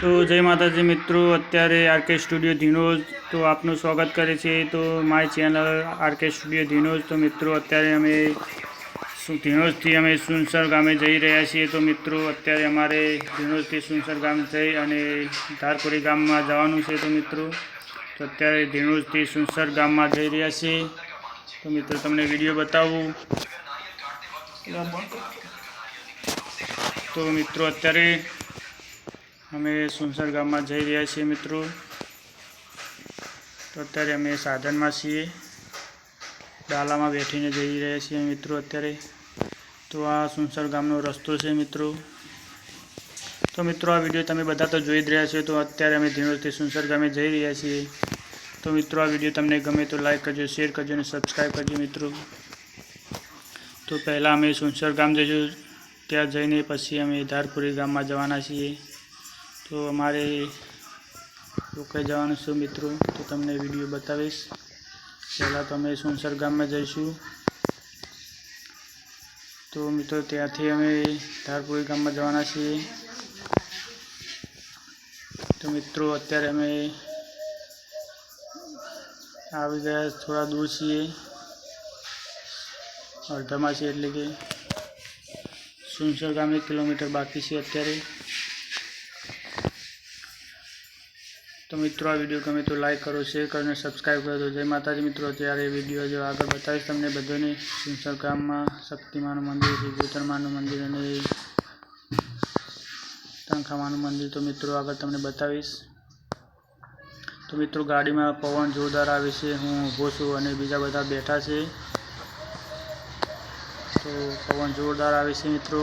तो जय माताजी मित्रों, अत्यारे आरके स्टूडियो धीनोज तो आपનું સ્વાગત કરે છે તો માય ચેનલ આરકે સ્ટુડિયો ધીનોજ। તો મિત્રો અત્યારે અમે ધીનોજથી અમે સુનસર ગામે જઈ રહ્યા છીએ। તો મિત્રો અત્યારે અમારે ધીનોજથી સુનસર ગામ જઈ અને ધારપુરી ગામમાં જવાનું છે। તો મિત્રો તો અત્યારે ધીનોજથી સુનસર ગામમાં જઈ રહ્યા છીએ। તો મિત્રો તમને વિડીયો બતાવું। તો મિત્રો અત્યારે અમે સુનસર ગામમાં જઈ રહ્યા છીએ મિત્રો। તો અત્યારે અમે સાધનમાં છીએ, ડાલામાં બેઠીને જઈ રહ્યા છીએ મિત્રો અત્યારે। તો આ સુનસર ગામનો રસ્તો છે મિત્રો। તો મિત્રો આ વિડીયો તમે બધા તો જોઈ જ રહ્યા છો। તો અત્યારે અમે ધીનોજથી સુનસર ગામે જઈ રહ્યા છીએ। તો મિત્રો આ વિડીયો તમને ગમે તો લાઈક કરજો, શેર કરજો અને સબસ્ક્રાઈબ કરજો મિત્રો। તો પહેલાં અમે સુનસર ગામ જઈશું, ત્યાં જઈને પછી અમે ધારપુરી ગામમાં જવાના છીએ। તો અમારે રોકાઈ જવાનું છે મિત્રો। તો તમને વિડીયો બતાવીશ। પહેલાં તો અમે સુનસર ગામમાં જઈશું। તો મિત્રો ત્યાંથી અમે ધારપુરી ગામમાં જવાના છીએ। તો મિત્રો અત્યારે અમે આવી ગયા, થોડા દૂર છીએ, અડધામાં છીએ, એટલે કે સુનસર ગામ 1 કિલોમીટર બાકી છે અત્યારે। તો મિત્રો આ વિડીયો ગમે તો લાઈક કરો, શેર કરો અને સબસ્ક્રાઈબ કરો। તો જય માતાજી મિત્રો। ત્યારે વિડીયો જો આગળ બતાવીશ તમને બધાને। સુનસર ગામમાં શક્તિમાનું મંદિર, શ્રીગોતરમાનું મંદિર અને તણખામાનું મંદિર તો મિત્રો આગળ તમને બતાવીશ। તો મિત્રો ગાડીમાં પવન જોરદાર આવે છે, હું ઊભો છું અને બીજા બધા બેઠા છે। તો પવન જોરદાર આવે છે મિત્રો।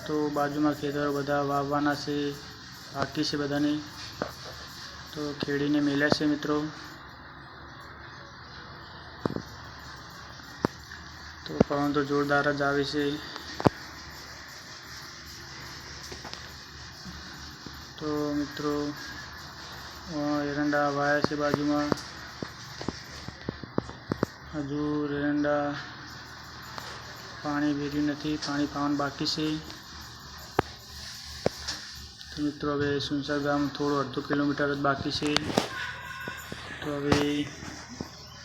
તો બાજુમાં ખેતરો બધા વાવવાના છે, બાકી છે બધાને, તો ખેડીને મેલ્યા છે મિત્રો। તો પવન તો જોરદાર જ આવે છે। તો મિત્રો એરંડા વાયા છે બાજુમાં, હજુ એરંડા પાણી વેર્યું નથી, પાણી પાવાનું બાકી છે। તો મિત્રો હવે સુનસર ગામ થોડું અડધો કિલોમીટર જ બાકી છે। તો હવે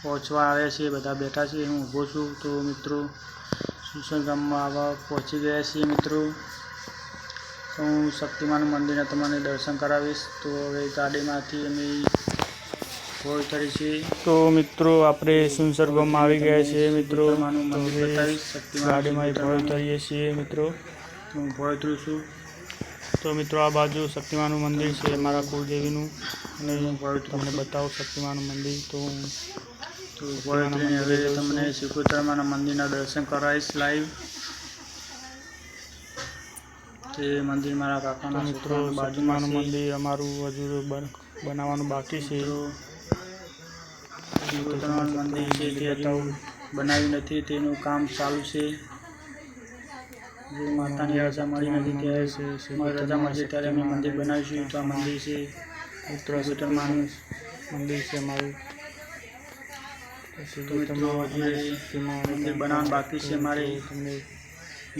પહોંચવા આવ્યા છીએ, બધા બેઠા છે, હું ઊભો છું। તો મિત્રો સુનસર ગામમાં આવા પહોંચી ગયા છીએ મિત્રો। તો હું શક્તિમાનું મંદિરના તમને દર્શન કરાવીશ। તો હવે ગાડીમાંથી અમે ભોય ઉતરી છીએ। તો મિત્રો આપણે સુનસર ગામમાં આવી ગયા છીએ મિત્રો। ગાડીમાં ભોય ઉતરીએ છીએ મિત્રો। હું ભોય ઉતરું છું। તો મિત્રો આ બાજુ શક્તિમાનું મંદિર છે મારા કુળદેવીનું, અને હું ભોય તમને બતાવું શક્તિમાનું મંદિર। તો ભોય ઉતરીને હવે તમને શ્રીગોતરમાના મંદિરના દર્શન કરાવીશ લાઈવ। તે મંદિર મારા કાકાના મિત્રો બાજુમાંનું મંદિર અમારું હજુ બનાવવાનું બાકી છે। શ્રીગોતરમાનું મંદિર છે તે હજુ બનાવ્યું નથી, તેનું કામ ચાલુ છે। જે માતાની રજા મળી નથી ત્યારે રજા મળશે ત્યારે અમે મંદિર બનાવીશું। તો આ મંદિર છે શ્રીગોતરમાનું મંદિર છે અમારું। મંદિર બનાવવાનું બાકી છે અમારે,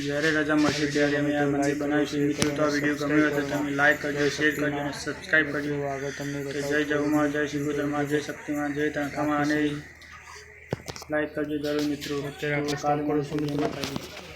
જ્યારે રજા મળશે ત્યારે અમે આ મંદિર બનાવીશું મિત્રો। તો આ વિડીયો ગમ્યો હોય તો તમે લાઈક કરજો, શેર કરજો અને સબસ્ક્રાઈબ કરજો। આગળ તમને જય જગુમાં, જય શ્રીગોતરમાં, જય શક્તિમાં, જય તણખામાં અને લાઈક કરજો જરૂર મિત્રો। અત્યારે આપણે કાલ મળીશું। જય માતાજી।